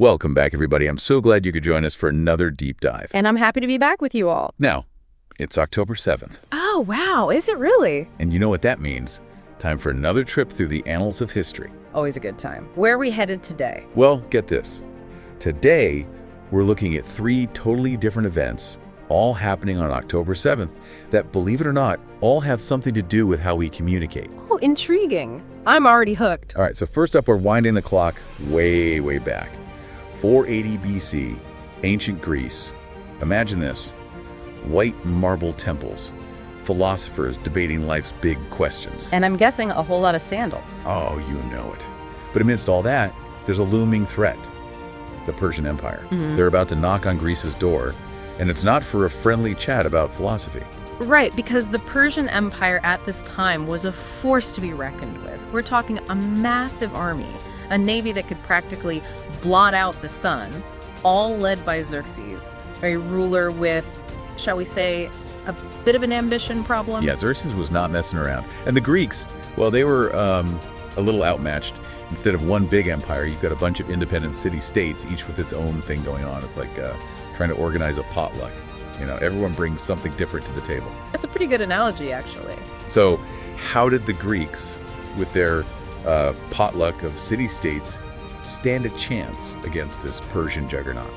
Welcome back, everybody. I'm so glad you could join us for another deep dive. And I'm happy to be back with you all. Now, it's October 7th. Oh, wow. Is it really? And you know what that means. Time for another trip through the annals of history. Always a good time. Where are we headed today? Well, get this. Today, we're looking at 3 totally different events, all happening on October 7th, that, believe it or not, all have something to do with how we communicate. Oh, intriguing. I'm already hooked. All right, so first up, we're winding the clock way, way back. 480 BC, ancient Greece. Imagine this: white marble temples, philosophers debating life's big questions. And I'm guessing a whole lot of sandals. Oh, you know it. But amidst all that, there's a looming threat: the Persian Empire. They're about to knock on Greece's door, and it's not for a friendly chat about philosophy. Right, because the Persian Empire at this time was a force to be reckoned with. We're talking a massive army, a navy that could practically blot out the sun, all led by Xerxes, a ruler with, shall we say, a bit of an ambition problem. Yeah, Xerxes was not messing around. And the Greeks, well, they were a little outmatched. Instead of one big empire, you've got a bunch of independent city-states, each with its own thing going on. It's like trying to organize a potluck. You know, everyone brings something different to the table. That's a pretty good analogy, actually. So how did the Greeks, with their potluck of city-states, stand a chance against this Persian juggernaut?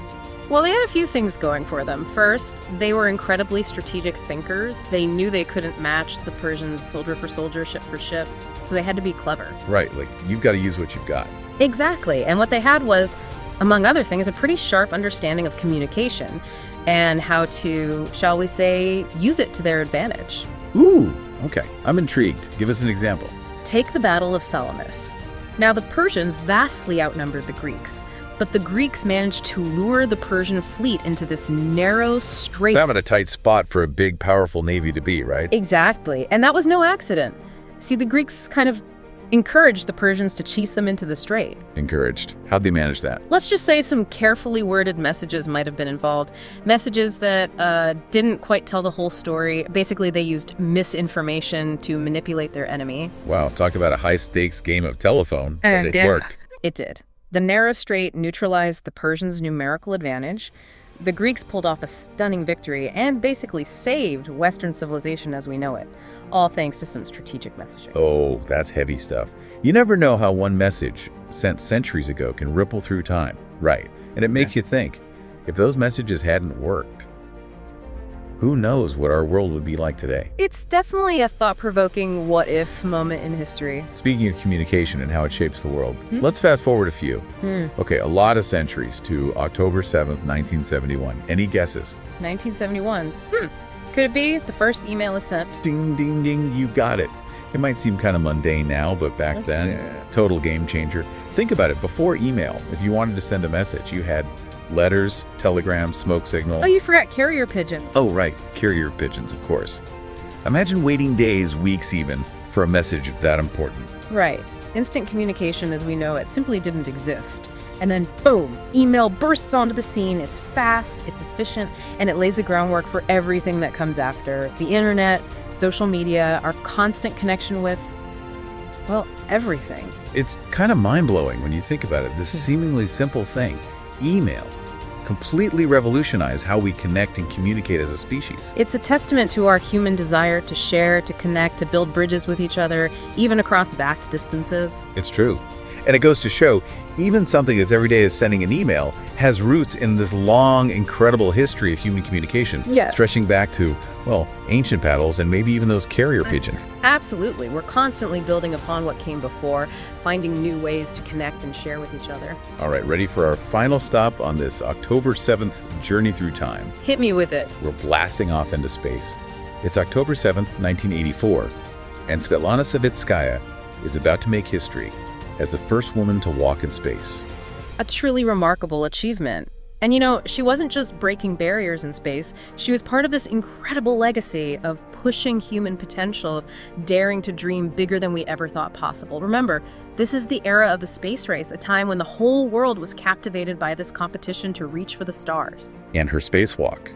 Well, they had a few things going for them. First, they were incredibly strategic thinkers. They knew they couldn't match the Persians soldier for soldier, ship for ship, so they had to be clever. Right, like you've got to use what you've got. Exactly, and what they had was, among other things, a pretty sharp understanding of communication and how to, shall we say, use it to their advantage. Ooh, okay, I'm intrigued. Give us an example. Take the Battle of Salamis. Now, the Persians vastly outnumbered the Greeks, but the Greeks managed to lure the Persian fleet into this narrow strait. Having a tight spot for a big, powerful navy to be, right? Exactly, and that was no accident. See, the Greeks kind of encouraged the Persians to chase them into the strait. Encouraged. How'd they manage that? Let's just say some carefully worded messages might have been involved. Messages that didn't quite tell the whole story. Basically, they used misinformation to manipulate their enemy. Wow, talk about a high-stakes game of telephone. But it worked. It did. The narrow strait neutralized the Persians' numerical advantage. The Greeks pulled off a stunning victory and basically saved Western civilization as we know it, all thanks to some strategic messaging. Oh, that's heavy stuff. You never know how one message sent centuries ago can ripple through time. Right. And it makes you think, if those messages hadn't worked, who knows what our world would be like today? It's definitely a thought-provoking what-if moment in history. Speaking of communication and how it shapes the world, let's fast forward a few. Okay, a lot of centuries to October 7th, 1971. Any guesses? 1971. Could it be the first email is sent? Ding, ding, ding, you got it. It might seem kind of mundane now, but back then, total game changer. Think about it. Before email, if you wanted to send a message, you had letters, telegrams, smoke signal. Oh, you forgot carrier pigeon. Oh, right. Carrier pigeons, of course. Imagine waiting days, weeks even, for a message that important. Right. Instant communication as we know it simply didn't exist. And then, boom, email bursts onto the scene. It's fast, it's efficient, and it lays the groundwork for everything that comes after. The internet, social media, our constant connection with, well, everything. It's kind of mind-blowing when you think about it. This seemingly simple thing, email, completely revolutionized how we connect and communicate as a species. It's a testament to our human desire to share, to connect, to build bridges with each other, even across vast distances. It's true. And it goes to show, even something as everyday as sending an email has roots in this long, incredible history of human communication, stretching back to, well, ancient battles and maybe even those carrier pigeons. Absolutely. We're constantly building upon what came before, finding new ways to connect and share with each other. All right, ready for our final stop on this October 7th journey through time? Hit me with it. We're blasting off into space. It's October 7th, 1984, and Svetlana Savitskaya is about to make history as the first woman to walk in space. A truly remarkable achievement. And you know, she wasn't just breaking barriers in space, she was part of this incredible legacy of pushing human potential, of daring to dream bigger than we ever thought possible. Remember, this is the era of the space race, a time when the whole world was captivated by this competition to reach for the stars. And her spacewalk.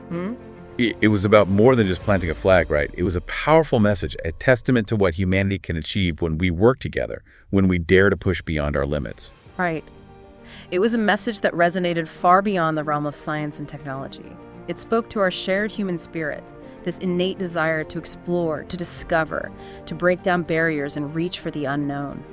It was about more than just planting a flag, right? It was a powerful message, a testament to what humanity can achieve when we work together, when we dare to push beyond our limits. Right. It was a message that resonated far beyond the realm of science and technology. It spoke to our shared human spirit, this innate desire to explore, to discover, to break down barriers and reach for the unknown.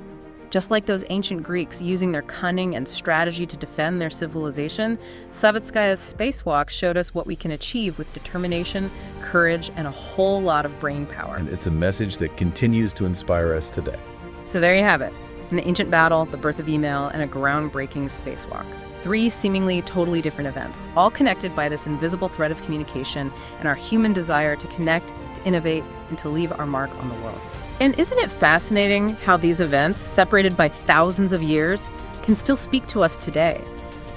Just like those ancient Greeks using their cunning and strategy to defend their civilization, Savitskaya's Spacewalks showed us what we can achieve with determination, courage, and a whole lot of brain power. And it's a message that continues to inspire us today. So there you have it. An ancient battle, the birth of email, and a groundbreaking spacewalk. 3 seemingly totally different events, all connected by this invisible thread of communication and our human desire to connect, to innovate, and to leave our mark on the world. And isn't it fascinating how these events, separated by thousands of years, can still speak to us today?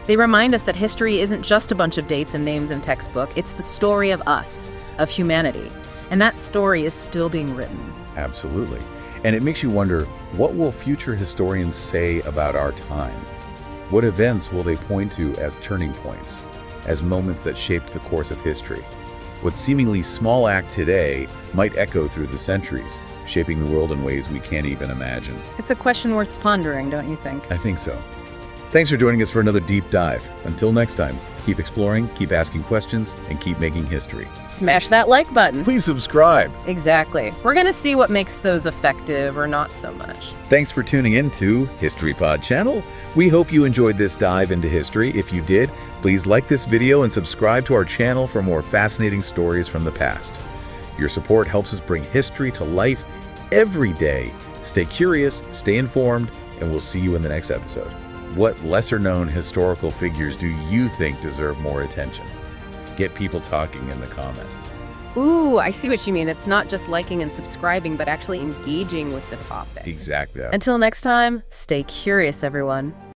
They remind us that history isn't just a bunch of dates and names in a textbook, it's the story of us, of humanity. And that story is still being written. Absolutely. And it makes you wonder, what will future historians say about our time? What events will they point to as turning points, as moments that shaped the course of history? What seemingly small act today might echo through the centuries, shaping the world in ways we can't even imagine. It's a question worth pondering, don't you think? I think so. Thanks for joining us for another deep dive. Until next time, keep exploring, keep asking questions, and keep making history. Smash that like button. Please subscribe. Exactly. We're going to see what makes those effective or not so much. Thanks for tuning in to HistoryPod channel. We hope you enjoyed this dive into history. If you did, please like this video and subscribe to our channel for more fascinating stories from the past. Your support helps us bring history to life every day. Stay curious, stay informed, and we'll see you in the next episode. What lesser-known historical figures do you think deserve more attention? Get people talking in the comments. Ooh, I see what you mean. It's not just liking and subscribing, but actually engaging with the topic. Exactly. Until next time, stay curious, everyone.